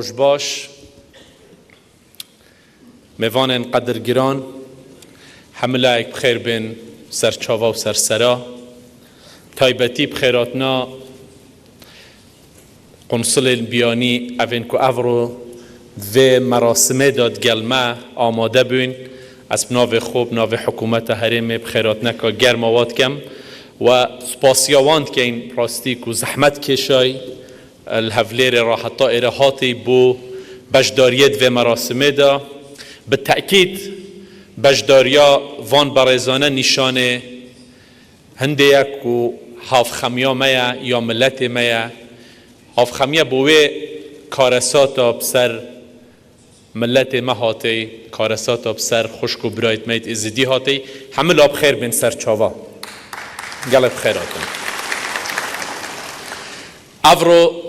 روش باش میوان قدرگران حمله بخیر بین سرچاوا و سرسرا تایبتی بخیراتنا قنصل بیانی اوین که افرو و مراسمه داد گلمه آماده بین از ناو خوب ناو حکومت هرم بخیراتنا که گرماوات کم و سپاسیاواند که این راستی که زحمت کشای الهفلیر راحتا ایرهاتی بو بجداریت و مراسمه دا بالتأکید بجداریا وان برزانه نشانه هندیک و حاف خمیا میا یا ملت میا حاف خمیا بوی کارساتا بسر ملت ما هاتی کارساتا بسر خشک و برایت میت ازدی هاتی همه لاب خیر بین سر چاوا قلب خیراتون افرو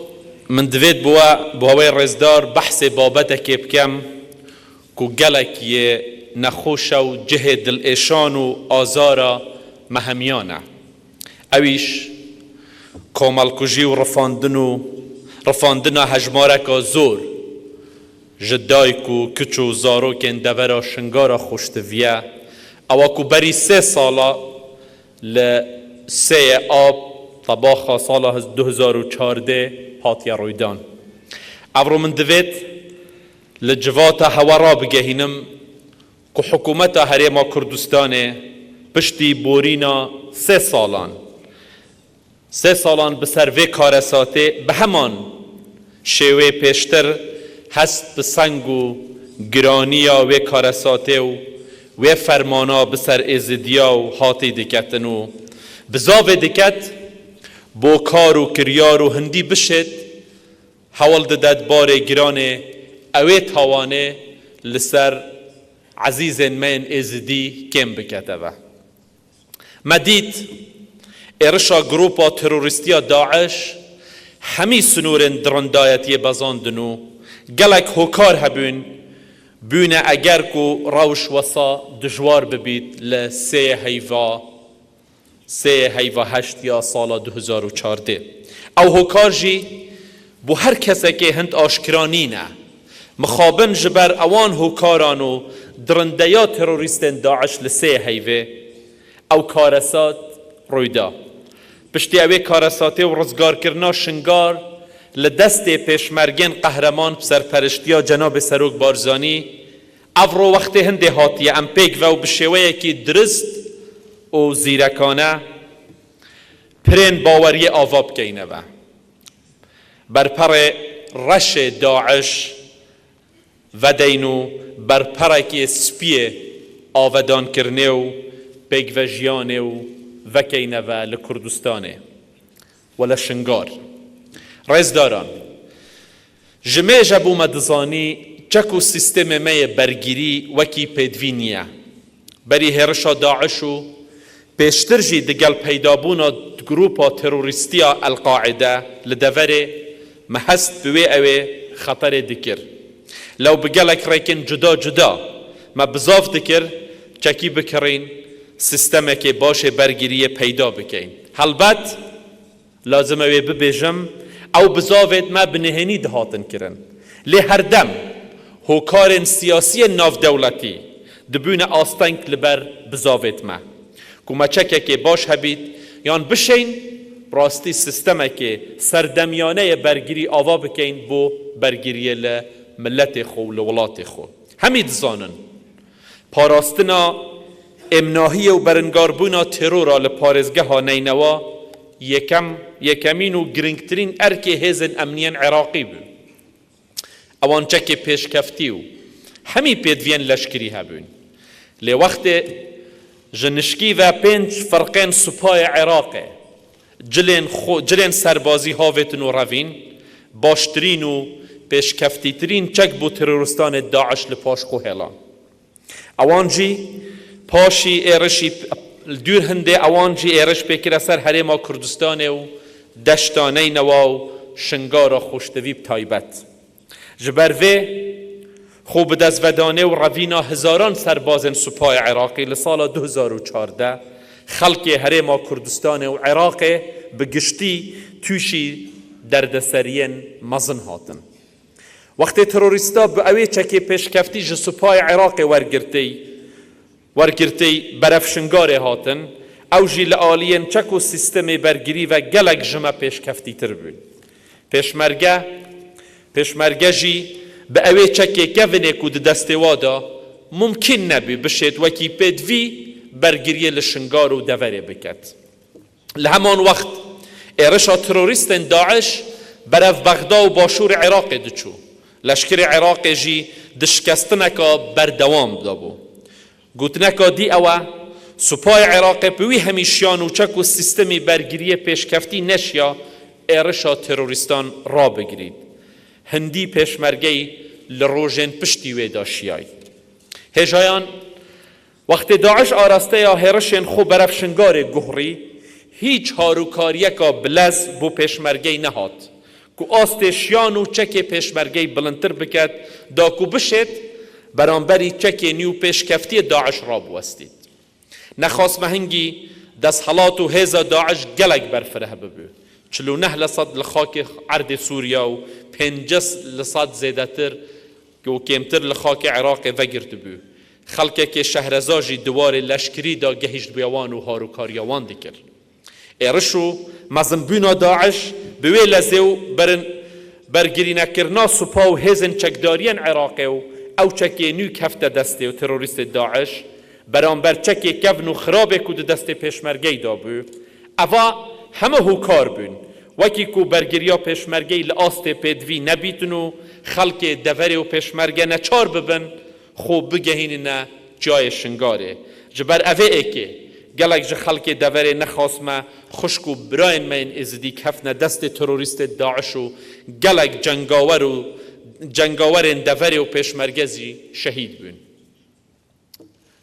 من دوید بوهوی رزدار بحث بابته که بکم که گلک یه نخوش و جه دل ایشان و آزارا مهمیانه اویش کامل کجی و رفاندن هجماره که زور جدای که کچ و زارو که اندورا شنگارا خوشتویه او که بری 3 سالا ل3 آب طباخا سال 2014 هاتی رویدان افرو من دوید لجوات هورا بگهینم که حکومت هرم کردستان پشتی بورینا 3 سالان بسر وی کارساته به همان شیوه پیشتر هست بسنگ و گرانیا وی کارساته و فرمانا بسر ازدیا و هاتی دکتنو بزاو دکت بو کار و کریار و هندی بشد حوال داد بار گرانه اوی تاوانه لسر عزیز من ازدی کم بکتوه مدید ارشا گروپا تروریستیا داعش همی سنورن درندایتی بزاندنو گلک هوکار هبون بونه اگر کو روش وسا دجوار ببید لسه هیوا 8 یا سال 2014 او هوکار جی بو هر کسی که هند آشکرانینه مخابن جبر اوان هوکارانو درندیا تروریستن داعش لسه هیوه او کارسات رویدا پشتی اوی کارساته و رزگار کرنا شنگار لدست پیشمرگین قهرمان سرپرشتیا جناب سروک بارزانی افرو وقت هنده هاتیه ام پیک و بشویه که درست و زیرکانه پرین باوری آواب کینه و برپر رش داعش و دینو برپرکی سپیه آودان کرنه و پیک و جیانه و کینه و لکردستانه و لشنگار رزداران جمعه جبو مدزانی چکو سیستم می برگیری وکی پیدوینیه بری هرشا داعشو پیشترجی دگل پیدابونا گروپا تروریستیا القاعده لدوره محست بوی اوی خطر دکر لو بگلک ریکن جدا ما بزاف دکر چکی بکرین سیستمه که باشه برگیری پیدا بکین هلبت لازم اوی ببیجم او بزاوید ما بنهنی دهاتن کرن لی هر دم هوکارن سیاسی ناف دولتی دبون آستنک لبر بزاوید ما کما چکه که باش هبید یان بشین راستی سیستمه که سردمیانه برگیری آوا بکین بو برگیری لملت خو لولات خو همید زانن پاراستنا امناهی و برنگاربونا ترورا لپارزگه ها نینوا یکمین و گرنگترین ارک هزن امنیان عراقی بو اوان چک پیشکفتی و همی پیدوین لشکری هبون لی وقت جنشکی و 5 فرقین سپای عراقه جلین سربازی هاویتن و روین باشترین و پیشکفتی ترین چک بو ترورستان داعش لپاش خو هلان اوان جی پاشی ایرشی دور هنده اوان جی ایرش بکر سر حرم کردستان و دشتانه نوا و شنگار خوشتوی تایبت جبروه خوب دزودانه و روینا هزاران سربازن سپاه عراقی لسال 2014 خلق حرم کردستان و عراق بگشتی توشی دردسرین مزن هاتن وقتی تروریستا به اوی چکی پیشکفتی جه سپای عراق ورگرتی برفشنگار هاتن او جی لآلین چکو سیستم برگری و گلک جمع پیشکفتی تر بین. پیشمرگه جی به اوی چکی گونه کود دستوادا ممکن نبی بشید وکی پیدوی برگری لشنگار و دوره بکد. لهمان وقت ایرشا تروریستن داعش برف بغدا و باشور عراق دچو. لشکر عراق جی دشکستنکا بردوام دابو. گوتنکا دی اوه سپای عراق بوی همیشیان و چک و سیستمی برگیری پیشکفتی نشیا ایرشا تروریستان را بگیرید. هندی پیشمرگی لروژن پشتی ویدا شیای. هجایان وقت داعش آراسته یا هرشن خو برفشنگار گهری هیچ هاروکاریکا بلز بو پیشمرگی نهاد که آستشیان و چک پیشمرگی بلندتر بکد دا که بشد برانبری چک نیو پیشکفتی داعش را بوستید. نخواست مهنگی دست حالات و هزا داعش گلک برفره ببو. 49% لخاک عرد سوریا و 5% زیدتر و کمتر لخاک عراق وگرد بو. خلقه که شهرزاجی دوار لشکری دا گهشت بیوان و هاروکاریوان دیگر. ایرشو مزنبونا داعش بوی لزیو برگری نکرنا سپا و هزن چکدارین عراقی و او چکی نیو کفت دسته و تروریست داعش برانبر چکی کفن و خرابه کود دست پیشمرگی دا بو. اوه همه هوکار بون وکی کو برگریا پیشمرگی لآست پیدوی نبیتنو خلق دوره و پیشمرگی نچار ببن خوب بگهین نه جای شنگاره. جبر اوه ایکه گلک جه خلق دوره نخواست ما خشکو براین من ازدی کفن دست تروریست داعش و گلک جنگاورین دوره و پیشمرگزی شهید بون.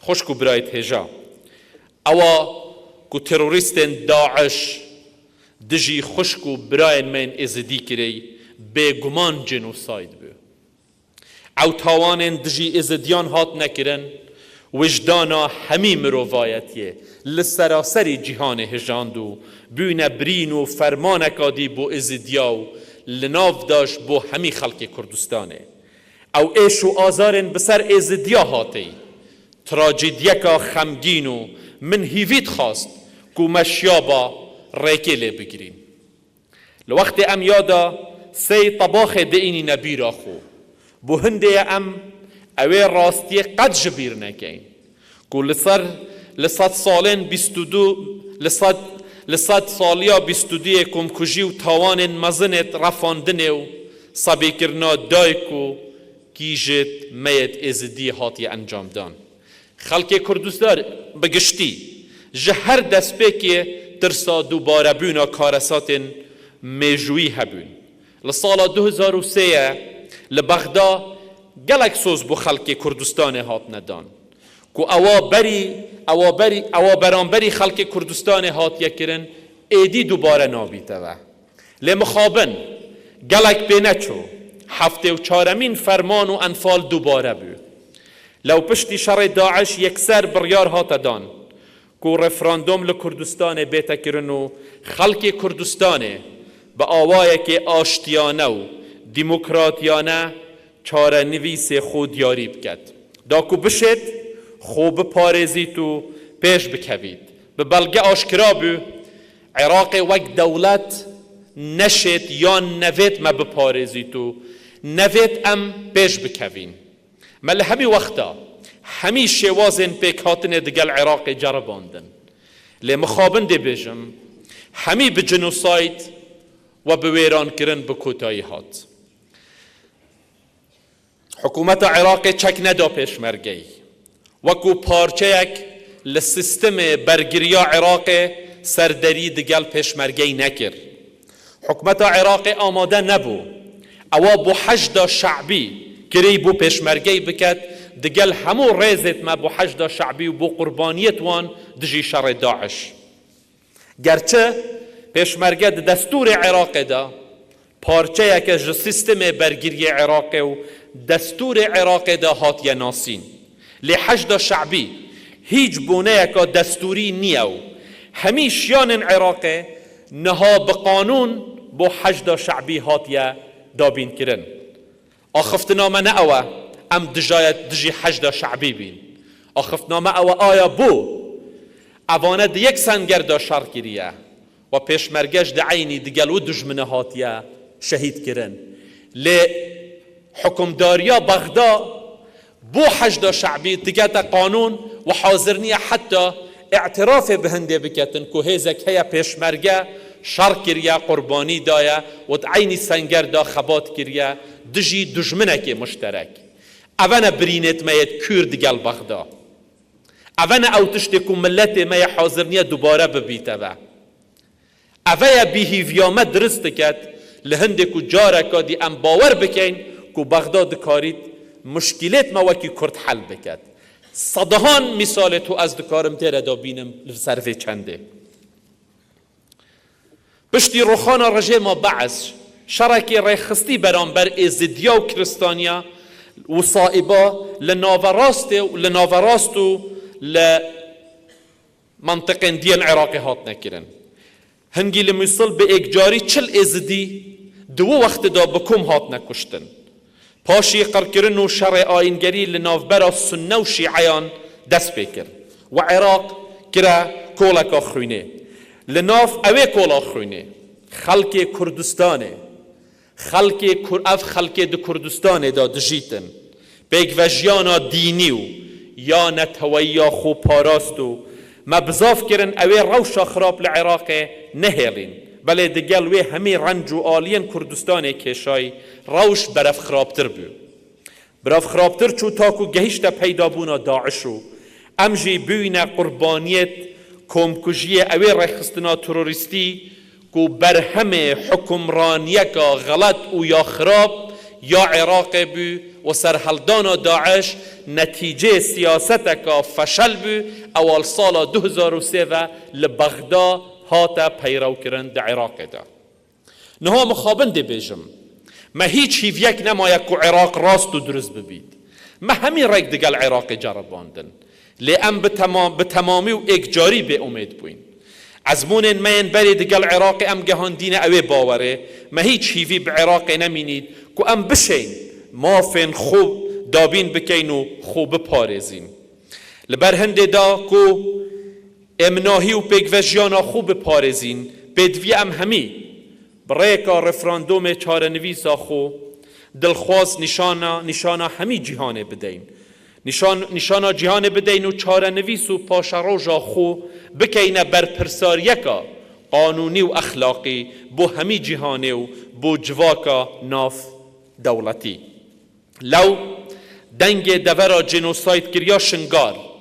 خشکو برایت هجا اوا کو تروریست داعش دجی خشکو براین من ازدی کری بگمان جنوساید بو. او تاوانین دجی ازدیان هات نکرن وجدانا همی مروایتیه لسراسری جهان هجاندو بوین برین و فرمانکادی بو ازدیاو لناف داشت بو همی خلق کردستانه. او ایش و آزارن بسر ازدیا هاتی تراجیدیکا خمگینو من هیوید خواست کو مشیابا ریکله بگیرین. لوقت ام یادا سی طباخ دینی نبیرا خو بو هنده ام اوی راستی قد جبیر نکین کو لصد سالین لصد سالیا 22 کم کجی و تاوان مزنت رفاندنه و صبی کرنا دایکو کیجت میت ازدی هاتی انجام دان. خلق کردستان بگشتی جهر دست بکیه ترسا دوباره بونا کارسات میجوی هبون. لسال 2003 لبغدا گلک سوز بو خلق کردستان هات ندان کو اوا برانبری خلق کردستان هات یکرن ایدی دوباره نابیته و لمخابن گلک بینچو 74مین فرمان و انفال دوباره بو. لو پشتی شر داعش یکسر بریار هات دان کو رفراندوم لکردستان بیتا کرنو خلق کردستان با آوائه که آشتیانه و دیموکراتیانه چاره نویس خود یاری بکد. داکو بشد خوب پارزی تو پیش بکوید. به بلگه آشکرا بو عراق وک دولت نشد یا نوید ما بپارزی تو نوید ام پیش بکوین. مل همی وقتا همی شوازن پیکاتن دگل عراق جرباندن. لی مخابن دی بیجم همی بجنوساید و بویران کرن بکوتایی هات. حکومت عراق چک ندا پیشمرگی وکو پارچه یک لسیستم برگریا عراق سردری دگل پیشمرگی نکر. حکومت عراق آماده نبو اوا بو حشد شعبی کری بو پیشمرگی بکد دگل همو ریزت ما بو حشد شعبی و بو قربانیت وان دجی شر داعش. گرچه پیشمرگه دستور عراق دا پارچه یک از سیستم برگیری عراق و دستور عراق دا هات یا ناسین. لی حشد شعبی هیچ بونه یک دستوری نیو همیشیان عراق نها بقانون بو حشد شعبی هات یا دابین کرن. آخفتنامه نه اوه ام دجی حجد شعبی بین. آخفتنامه اوه آیا بو اوانه ده یک سنگر دا شر کریه و پیشمرگش ده عینی دگل و دجمنه هاتیه شهید کرن. لی حکمداریا بغدا بو حجد شعبی تگت قانون و حاضر نیه حتی اعتراف به هنده بکتن که هیزک هیا پیشمرگه شر کریه قربانی دایه و عینی سنگر دا خبات کریه دجی دجمنه که مشترک. اوانه برینت مید کرد گل بغدا. اوانه او تشتکو ملت مید حاضر نیه دوباره ببیته و اوانه بیهیویامه درست کد لهنده که جاره که دی ام باور بکن که بغدا دکارید مشکلات ما وکی کرد حل بکد. صدهان مثال تو از دکارم تیره دا بینم لسرفه چنده. پشتی روخانا رجه ما بعض شرکی ریخستی برانبر ازدیا و کرستانیا و صائبا لناوراستو لمنطقه دین عراقی هات نکرن. هنگی لمثل به اکجاری چل ازدی دو وقت دا بکم هات نکشتن. پاشی قرکرن و شرع آینگری لناوبرا سنه و شیعیان دست بکر و عراق کرا کولک آخوینه لناف اوه کول آخوینه خلق کردستانه خلق د کردستانه دا دجیتن بیگ وجیانا دینیو یا نتویا خو پاراستو مبزاف کرن اوه روشا خراب لعراق نهیلین بله دگلوه همه رنج و آلین کردستان کشای روش برف خرابتر بیو. برف خرابتر چو تاکو گهشت پیدا بونا داعشو امجی بوینا قربانیت کمکجی اوه رخستنا تروریستی کو برهم حکمرانیکا غلط و یا خراب یا عراق بیو و سرحلدان داعش نتیجه سیاستکا فشل بیو اول سال 2003 لبغدا هاتا پیرو کرن در عراق دا. نها مخابن دی بیجم ما هیچ هیویک نماید که عراق راست و درست ببید. ما همین رگ دگل عراق جرباندن. لی ام بتمامی و اکجاری به امید بوین. عزمون مین بری دگل عراق ام گهاندین اوه باوره ما هیچ هیوی به عراق نمینید که ام بشین مافن خوب دابین بکین و خوب پارزین. لبر هنده دا که امناهی و پیگوژیانا خوب پارزین بدوی ام همی بریکا رفراندوم چارنویسا خو دلخواست نشانا همی جهانه بدین نشانا جهانه بدین و چارنویس و پاشروژا خو بکینه بر پرساریکا قانونی و اخلاقی بو همی جهانه و بو جواکا ناف دولتی لو دنگ دورا جنوساید کریا شنگار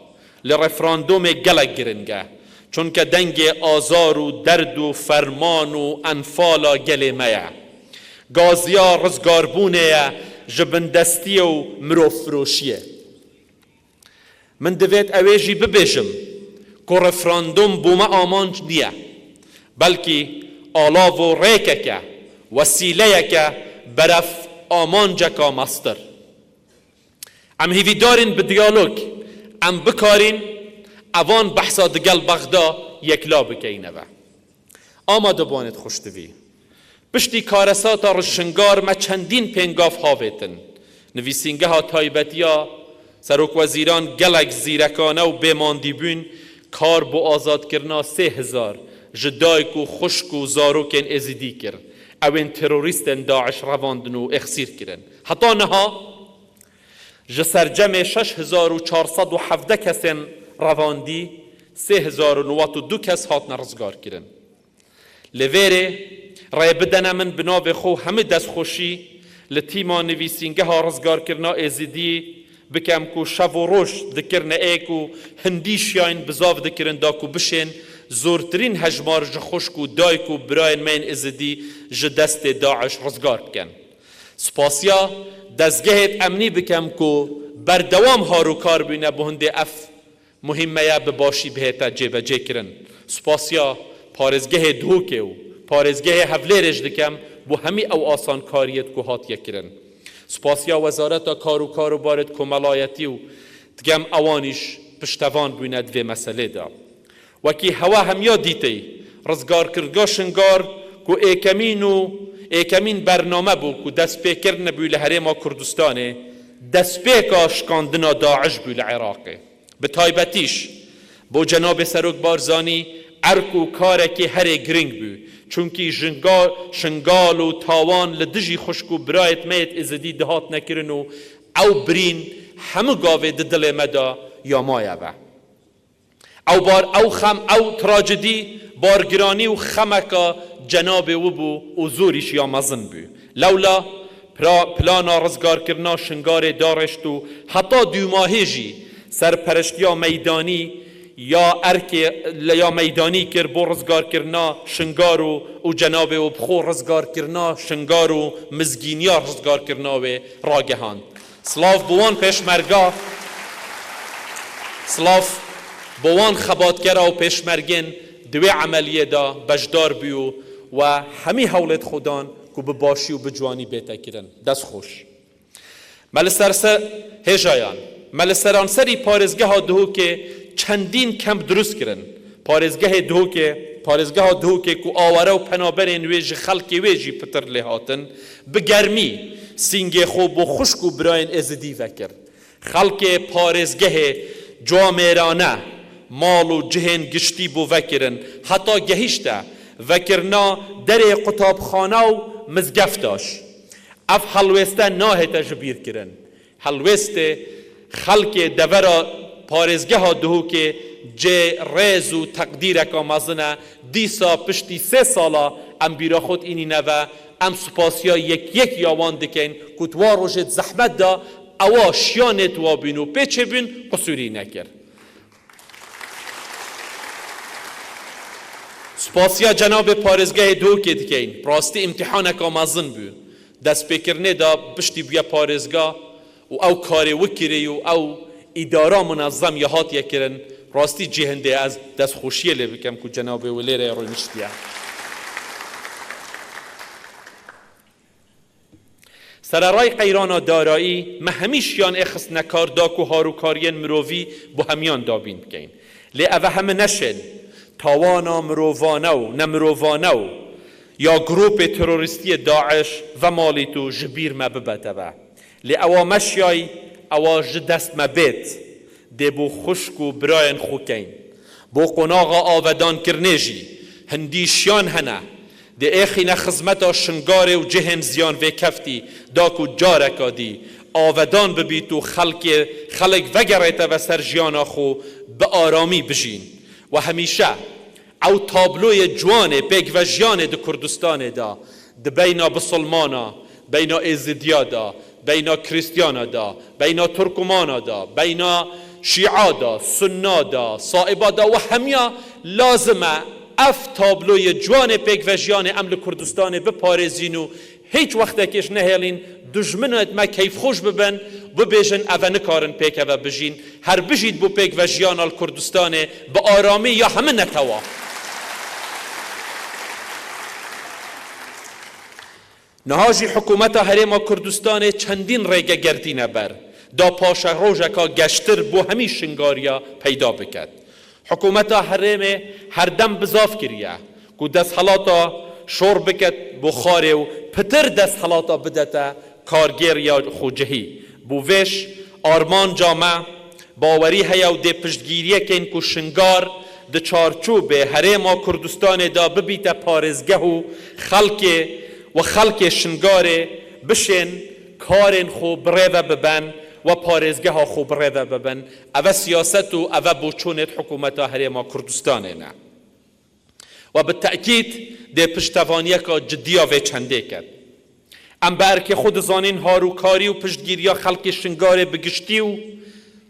لرفراندوم گلک گرنگه چون که دنگ آزار و درد و فرمان و انفالا گل میا گازیا رزگاربونه جبندستی و مروفروشیه من دوید اویجی ببیجم که رفراندوم بوما آمانج نیه بلکه آلاو و ریکه که وسیله که برف آمانجه که مستر ام هیوی دارین به دیالوگ ام بکارین اوان بحثا دگل بغدا یکلا بکینه و آماده بانید خوشتوی پشتی کارساتا رشنگار ما چندین پنگاف هاویتن نویسینگه ها تایبتیا سروک وزیران گلک زیرکانه و بیماندی بین کار بو آزاد کرنا 3000 جدایک و خشک و زاروکن ازیدی کر اوین تروریستن داعش رواندن و اخسیر کرن حتی نها جسرجم 6417 کسین رواندی 3092 کس هات نرزگار کرن لویره رای بدن من بناو خو همه دست خوشی لتیما نویسینگه ها رزگار کرنا ازیدی بکم کو شو و روش دکرن ایکو هندیشیان بزاو دکرن داکو بشین زورترین هجمار جخوشکو دایکو براین مین ازیدی جدست داعش رزگار بکن سپاسیا دزگهت امنی بکم کو بردوام هارو کار بینه بهنده اف مهمه یا بباشی بهتا جیبه جه کرن سپاسیا پارزگه دوکه و پارزگه حولیرش دکم بو همی او آسان کاریت که هات یکرن سپاسیا وزارت کارو بارد کمالایتی و دگم اوانیش پشتوان بویند و مسئله دا وکی هوا همیا دیتی رزگار کرگا شنگار که ایکمین و ایکمین برنامه بو که دست پیکرن بو لحرم کردستانه دست پیکا شکاندنا داعش بو لعراقه. به تایبتیش بو جناب سروک بارزانی ارک و کارکی هر گرنگ بو چونکی شنگال و تاوان لدجی خشک و برایت میت ازدی دهات نکرن و او برین همه گاوه دل مدا یا مایه با او بار او خم او تراجدی بارگرانی و خمکا جناب و بو و زوریش یا مزن بو لولا پلانا رزگار کرنا شنگار دارشت و حتی 2 ماهی جی سرپرشتیا میدانی یا میدانی کر بو رزگار کرنا شنگار و جناب و بخور رزگار کرنا شنگار و مزگینیا رزگار کرنا و راگهان سلاف بوان پیشمرگا سلاف بوان خباتگرا و پیشمرگین دوی عملیه دا بجدار بیو و همی حولت خودان که بباشی و بجوانی بیتا کرن دست خوش ملسرسر هجایان ملسران سری پارزگه ها دهو که چندین کمپ درست کرن پارزگه دهو که آواره و پنابرین ویج خلق ویجی پتر لحاتن بگرمی سینگ خوب و خشک و براین ازدی وکر خلق پارزگه جوامرانه مال و جهن گشتی بو وکرن حتی گهیشته وکرنا در قطابخانه و مزگفتاش اف حلوسته ناه تجبیر کرن حلوسته خلق دورا پارزگه ها دهو که جه ریز و تقدیر که مازنه دیسا پشتی 3 سالا ام بیرا خود اینی نوه ام سپاسیا یک یاوان دکن کتوار روشت زحمت دا اوا شیانت وابینو پیچه بین قصوری نکر سپاسیا جناب پارزگه دو که دکن راستی امتحان که مازن بو دست بکرنه دا پشتی بیا پارزگاه و او کاری وکری و او اداره منظم یهات یکرن راستی جهنده از دست خوشیه لبکم که جناب ولیره روی نشتیه سرارای قیران دارایی ما همیشیان اخص نکار داکو هاروکارین مرووی بو همیان دابین بکین لی اوه همه نشن تاوانا مرووانو نمرووانو یا گروپ تروریستی داعش و مالیتو جبیر ما ببته با لی اوه مشیای اوه جدست ما بیت دی بو خشک و براین خوکین بو قناغا آودان کرنیجی هندیشیان هنه دی ایخینا خزمتا شنگاره و جهن زیان و کفتی داکو جارکا دی آودان ببیتو خلق وگریتا و سرجیانا خو به آرامی بجین و همیشه او تابلوی جوان پیگ و جیان دی کردستان دا دی بینا بسلمانا بینا ایزدیا دا بینا کریستیانا دا بینا ترکمانا دا بینا شیعا دا سننا دا صائبا دا و همیا لازمه اف تابلوی جوان پیک و جیان عمل کردستان بپارزین و هیچ وقت کش نهیلین دجمنت ما کیف خوش ببن ببیجن اوه نکارن پیک و بجین هر بجید بو پیک و جیان کردستان با آرامی یا همه نتوا نهاجی حکومت هرما کردستان چندین ریگه گردینه بر دا پاشه روژکا گشتر بو همی شنگاریا پیدا بکد حکومت حرم هر دم بزاف کریه که دست حالاتا شور بکد بخاره و پتر دست حالاتا بدتا کارگر یا خوجهی بو ویش آرمان جامعه باوری هیا و ده پشتگیریه کن که شنگار ده چارچوب حرم کردستان دا ببیت پارزگه و خلق شنگار بشن کارن خو بریده ببن و پارزگه ها خوب ریده ببن او سیاست و او بوچونت حکومت هرما کردستانه نه و به تأکید ده پشتوانیه که جدیه و چنده کرد ام برکه خود زانین هاروکاری و پشتگیری خلق شنگاره بگشتی و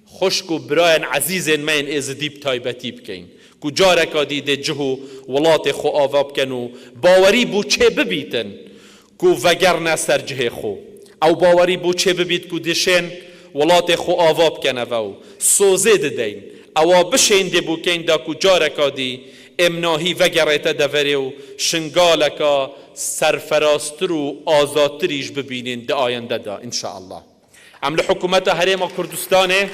خشک و براین عزیزین من ازدیب تایبتی بکن که جارکا دیده جهو ولات خو آواب کن و باوری بو چه ببیتن که وگرنه سر جه خو او باوری بو چه ببیت که دشن ولات خو آواب کنه و سوزه دین او بشین دی بو کن دا کو جارکا دی امناهی وگریت دوره و شنگالکا سرفراستر و آزادتریش ببینین دا آینده دا انشاءالله عمل حکومت هرما کردستانه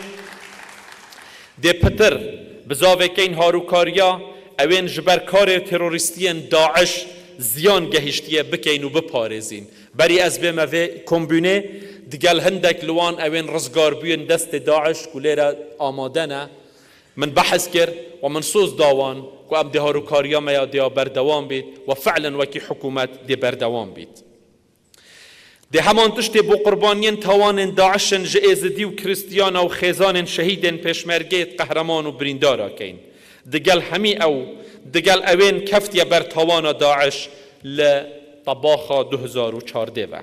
دی پتر بزاوه کین هاروکاریا اوین جبر کار تروریستین داعش زیان گهشتیه بکین و بپارزین بری از بیم اوه کمبونه دگل هندک لوان اوین رزگار بیون دست داعش کلیره آماده نه من بحث کرد و من سوز داوان که ام ده هاروکاریا ما ده بردوام بید و فعلا وکی حکومت ده بردوام بید ده همان تشتی بو قربانین تاوان داعشن جئزدی و کریستیان و خیزان شهیدن پشمرگیت قهرمان و بریندارا کین دگل همی او دگل اوین کفتیا بر تاوان داعش لطباخا 2014 و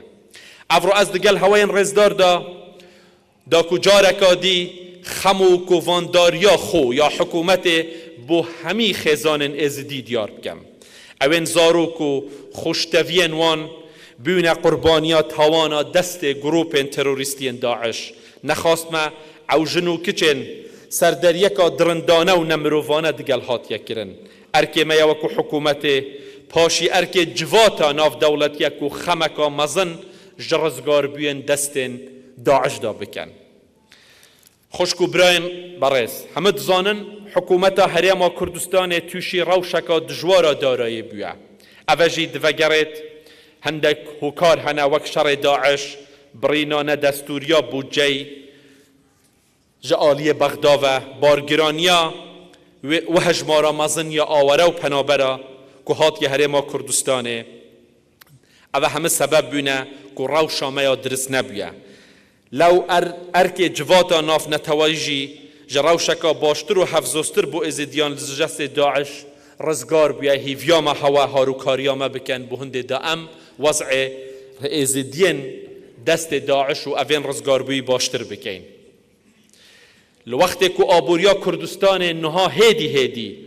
افرو از دگل هواین رزدار دا کجارکا دی خمو کووانداریا خو یا حکومت بو همی خیزان ازدی دیار بکم اوین زاروکو خوشتوین وان بیون قربانیا تاوانا دست گروپ تروریستین داعش نخواست ما او جنو کچن سردریکا درندانه و نمروانه دگل هاتیا کرن ارکی ما یوکو حکومت پاشی ارکی جواتا ناف دولت یکو خمکا مزن جرزگار بیون دستین داعش دا بکن خوشکو براین برس همه زانن حکومت هریما کردستان توشی روشکا دجوارا دارایی بیا اوجی دوگرت هندک هوکار هنه وک شر داعش برینان دستوریا بودجی جعالی بغداوه بارگرانیا و هجمارا مزن یا آوره و پنابرا که هات یه هریما کردستانه اوه همه سبب بینه که روشا میا درست نبیه لو ارک جواتا ناف نتواجی جراوشکا باشتر و حفظوستر بو ازدیان لزجست داعش رزگار بیا هیویاما هوا هاروکاریاما بکن بو هنده دائم وضع ازدین دست داعش و اوین رزگار بی باشتر بکن لوقت که آبوریا کردستان نها هیدی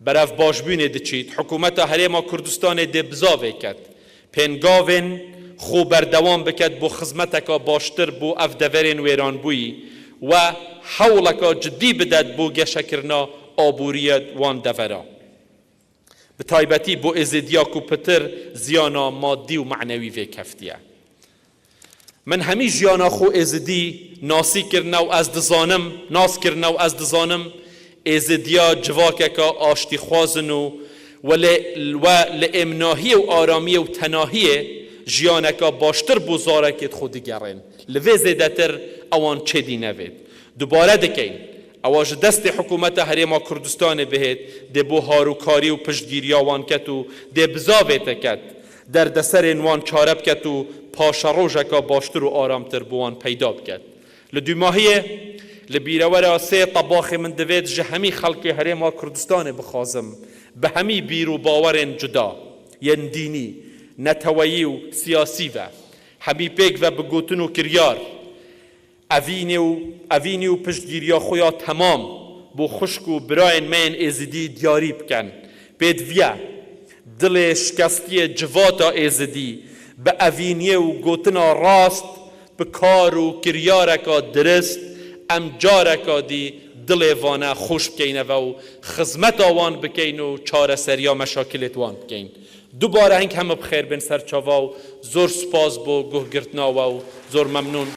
برف باشبینه دچید حکومت هریما کردستان دبزاوه کد پنگاوین خو بردوام بکد بو خزمتکا باشتر بو افدورین ویران بوی و حولکا جدی بدد بو گشکرنا آبوریت وان دورا به تایبتی بو ازدیا کو پتر زیانا مادی و معنوی وی کفتیه من همی جیانا خو ازدی ناسی کرنا و از دزانم ناس کرنا و از دزانم ازدیا جواککا آشتی خوازن و لامناهی و آرامی و تناهی جیانکا باشتر بوزارکت خودی گرن لوی زیدتر اوان چه دی نوید دوباره دکین اواج دست حکومت هریما کردستان بهید ده بو هاروکاری و پشتگیری وان کت و ده بزاویت کت در دسر وان چارب کت و پاشروژکا باشتر و آرامتر بوان پیدا بکت لدو ماهیه لبیرورا سه طباخ من دوید جهمی خلق هریما کردستان بخوازم به همی بیرو باورن جدا ین دینی نتوایی و سیاسی و همی پیک و بگوتن و کریار اوینی و پشتگیریا خویا تمام بو خشک و براین من ازدی دیاری بکن بید ویا دل شکستی جواتا ازدی به اوینی و گوتنا راست به کار و کریارکا درست ام جارکا دی دل وانه خوش بکینه و خدمت آوان بکین و چاره سریا مشاکلت وان بکین دوباره هنگ همه بخیر بین سرچاوا و زور سپاس بو گوه گرتنا و زور ممنون